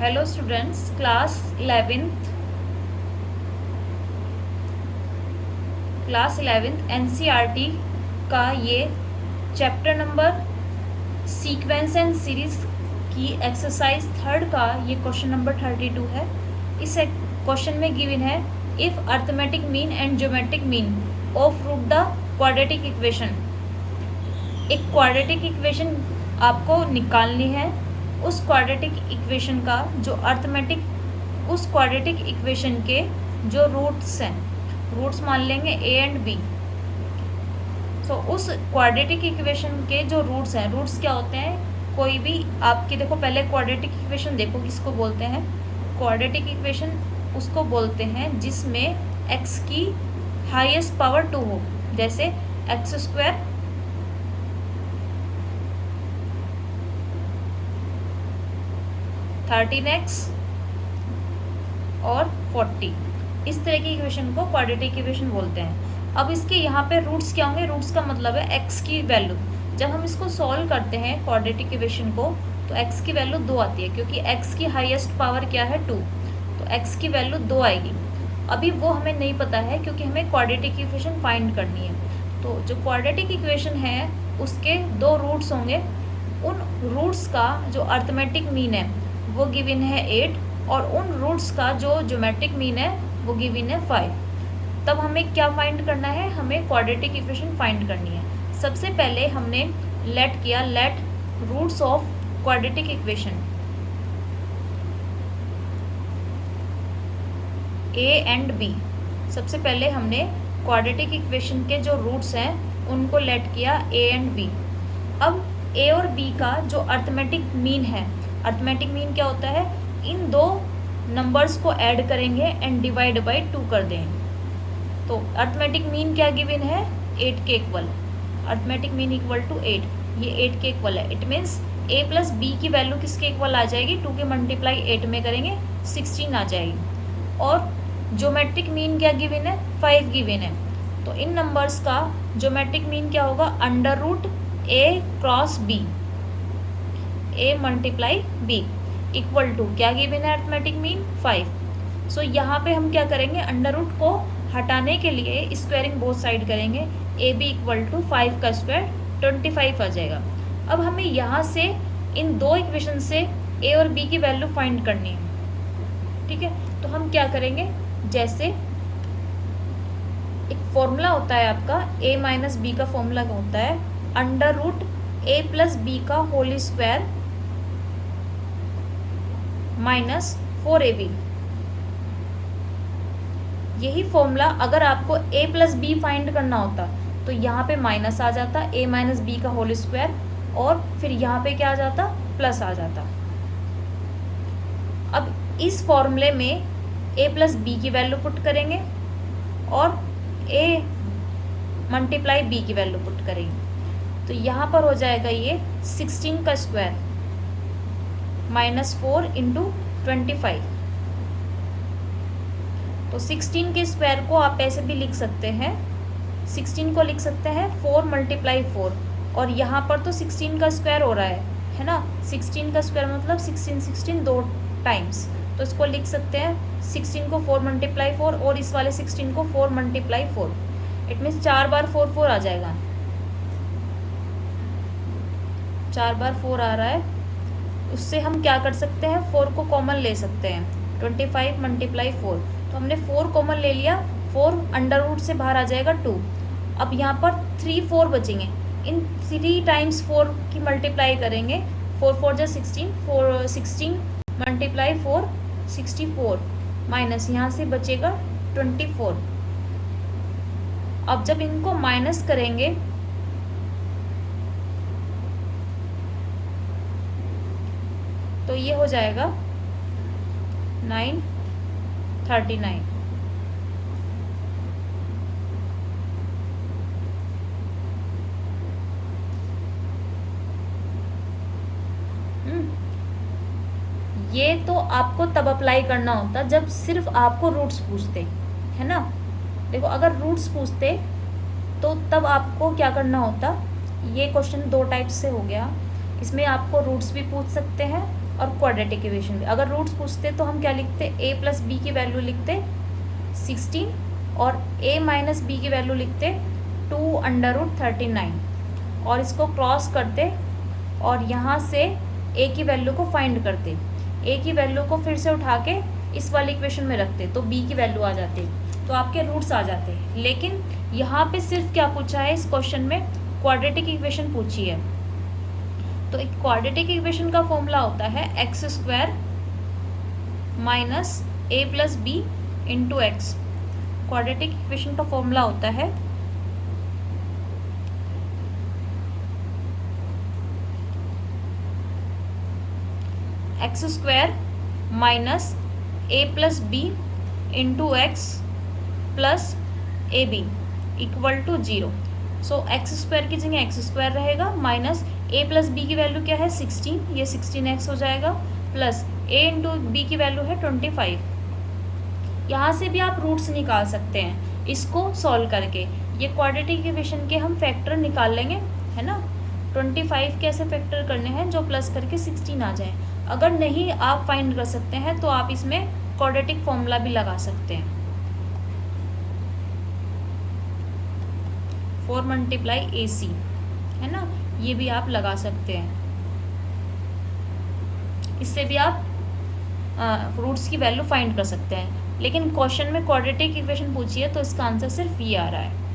Hello students, class 11th NCERT का ये chapter number sequence and series की exercise 3 का ये क्वेश्चन नंबर 32 है। इस क्वेश्चन में गिवन है if arithmetic mean and geometric mean of root the quadratic equation. एक क्वाड्रेटिक इक्वेशन आपको निकालनी है। उस क्वाड्रेटिक इक्वेशन का जो अर्थमेटिक उस क्वाड्रेटिक इक्वेशन के जो रूट्स हैं, रूट्स मान लेंगे ए एंड बी। सो उस क्वाड्रेटिक इक्वेशन के जो रूट्स हैं, रूट्स क्या होते हैं, कोई भी आपकी देखो, पहले क्वाड्रेटिक इक्वेशन देखो किसको बोलते हैं। क्वाड्रेटिक इक्वेशन उसको बोलते हैं जिसमें एक्स की हाईएस्ट पावर 2 हो, जैसे एक्स स्क्वायर 13x और 40, इस तरह की इक्वेशन को क्वाड्रेटिक इक्वेशन बोलते हैं। अब इसके यहाँ पे रूट्स क्या होंगे, रूट्स का मतलब है x की वैल्यू। जब हम इसको सॉल्व करते हैं क्वाड्रेटिक इक्वेशन को, तो x की वैल्यू 2 आती है, क्योंकि x की हाईएस्ट पावर क्या है 2, तो x की वैल्यू 2 आएगी। अभी वो हमें नहीं पता है क्योंकि हमें क्वाड्रेटिक इक्वेशन फाइंड करनी है। तो जो क्वाड्रेटिक इक्वेशन है उसके 2 रूट्स होंगे। उन रूट्स का जो अर्थमेटिक मीन है वो गिवन है 8, और उन रूट्स का जो ज्योमेट्रिक मीन है वो गिवन है 5। तब हमें क्या फाइंड करना है, हमें क्वाड्रेटिक इक्वेशन फाइंड करनी है। सबसे पहले हमने let roots of quadratic equation a and b. सबसे पहले हमने क्वाड्रेटिक इक्वेशन के जो रूट्स हैं उनको लेट किया ए एंड बी। अब ए और बी का जो अर्थमेटिक मीन है, अर्थमेटिक मीन क्या होता है, इन 2 नंबर्स को ऐड करेंगे एंड डिवाइड बाय 2 कर देंगे। तो अर्थमेटिक मीन क्या गिवन है, 8 के equal. Arithmetic mean equal to 8, ये 8 के इक्वल है। It means a plus b की वैल्यू किसके इक्वल आ जाएगी, 2 के मल्टीप्लाई 8 में करेंगे 16 आ जाएगी। और ज्योमेट्रिक मीन क्या गिवन है, 5 गिवन है। तो इन नंबर्स का ज्योमेट्रिक मीन क्या होगा, under root a cross b, a multiply b equal to क्या गिवन है, अर्थमेटिक मीन 5। सो यहाँ पे हम क्या करेंगे, अंडर रूट को हटाने के लिए स्क्वायरिंग बोथ साइड करेंगे। ए बी इक्वल टू 5 का स्क्वायर 25 आ जाएगा। अब हमें यहाँ से इन 2 इक्वेशन से ए और बी की वैल्यू फाइंड करनी है, ठीक है। तो हम क्या करेंगे, जैसे एक फॉर्मूला होता है आपका, ए माइनस बी का फॉर्मूला होता है अंडर रूट ए प्लस बी का होल स्क्वायर माइनस 4ab। यही फॉर्मूला अगर आपको a प्लस बी फाइंड करना होता तो यहाँ पे माइनस आ जाता, a माइनस बी का होल स्क्वायर, और फिर यहाँ पे क्या आ जाता, प्लस आ जाता। अब इस फॉर्मूले में a प्लस बी की वैल्यू पुट करेंगे और a मल्टीप्लाई b की वैल्यू पुट करेंगे, तो यहाँ पर हो जाएगा ये 16 का स्क्वायर -4 इंटू 25। तो 16 के स्क्वायर को आप ऐसे भी लिख सकते हैं, 16 को लिख सकते हैं 4 मल्टीप्लाई 4, और यहाँ पर तो 16 का स्क्वायर हो रहा है ना। 16 का स्क्वायर मतलब 16 2 टाइम्स, तो इसको लिख सकते हैं 16 को 4 मल्टीप्लाई 4 और इस वाले 16 को 4 मल्टीप्लाई 4। इट मीन्स 4 बार 4 4 आ जाएगा, 4 बार 4 आ रहा है। उससे हम क्या कर सकते हैं, 4 को कॉमन ले सकते हैं, 25 मल्टीप्लाई 4। तो हमने 4 कॉमन ले लिया, 4 अंडर रूट से बाहर आ जाएगा 2। अब यहाँ पर 3 4 बचेंगे, इन 3 टाइम्स 4 की मल्टीप्लाई करेंगे, 4 4 जा 16, 16 मल्टीप्लाई 4 64, माइनस यहाँ से बचेगा 24। अब जब इनको माइनस करेंगे तो ये हो जाएगा 939। ये तो आपको तब अप्लाई करना होता जब सिर्फ आपको रूट्स पूछते, है ना। देखो अगर रूट्स पूछते तो तब आपको क्या करना होता, ये क्वेश्चन 2 टाइप से हो गया। इसमें आपको रूट्स भी पूछ सकते हैं और क्वाड्रेटिक इक्वेशन भी। अगर रूट्स पूछते तो हम क्या लिखते, a प्लस बी की वैल्यू लिखते 16 और a माइनस बी की वैल्यू लिखते 2√39 और इसको क्रॉस करते और यहाँ से a की वैल्यू को फाइंड करते, a की वैल्यू को फिर से उठा के इस वाली इक्वेशन में रखते तो b की वैल्यू आ जाती, तो आपके रूट्स आ जाते। लेकिन यहाँ पे सिर्फ क्या पूछा है इस क्वेश्चन में, क्वाड्रेटिक इक्वेशन पूछी है। तो एक क्वाड्रेटिक इक्वेशन का फॉर्मूला होता है x² minus a plus b into x. Quadratic equation का फॉर्मूला होता है x² minus a plus b into x plus a b equal to 0। So x² की जगह x² रहेगा, माइनस a प्लस बी की वैल्यू क्या है 16, ये 16x हो जाएगा, प्लस a इंटू बी की वैल्यू है 25। यहाँ से भी आप रूट्स निकाल सकते हैं इसको सॉल्व करके। ये क्वाड्रेटिक इक्वेशन के हम फैक्टर निकाल लेंगे, है ना। 25 कैसे फैक्टर करने हैं जो प्लस करके 16 आ जाए। अगर नहीं आप फाइंड कर सकते हैं तो आप इसमें क्वाड्रेटिक फॉर्मूला भी लगा सकते हैं, 4 मल्टीप्लाई AC, है ना, ये भी आप लगा सकते हैं। इससे भी आप रूट्स की वैल्यू फाइंड कर सकते हैं। लेकिन क्वेश्चन में क्वाड्रेटिक इक्वेशन पूछी है तो इसका आंसर सिर्फ ये आ रहा है।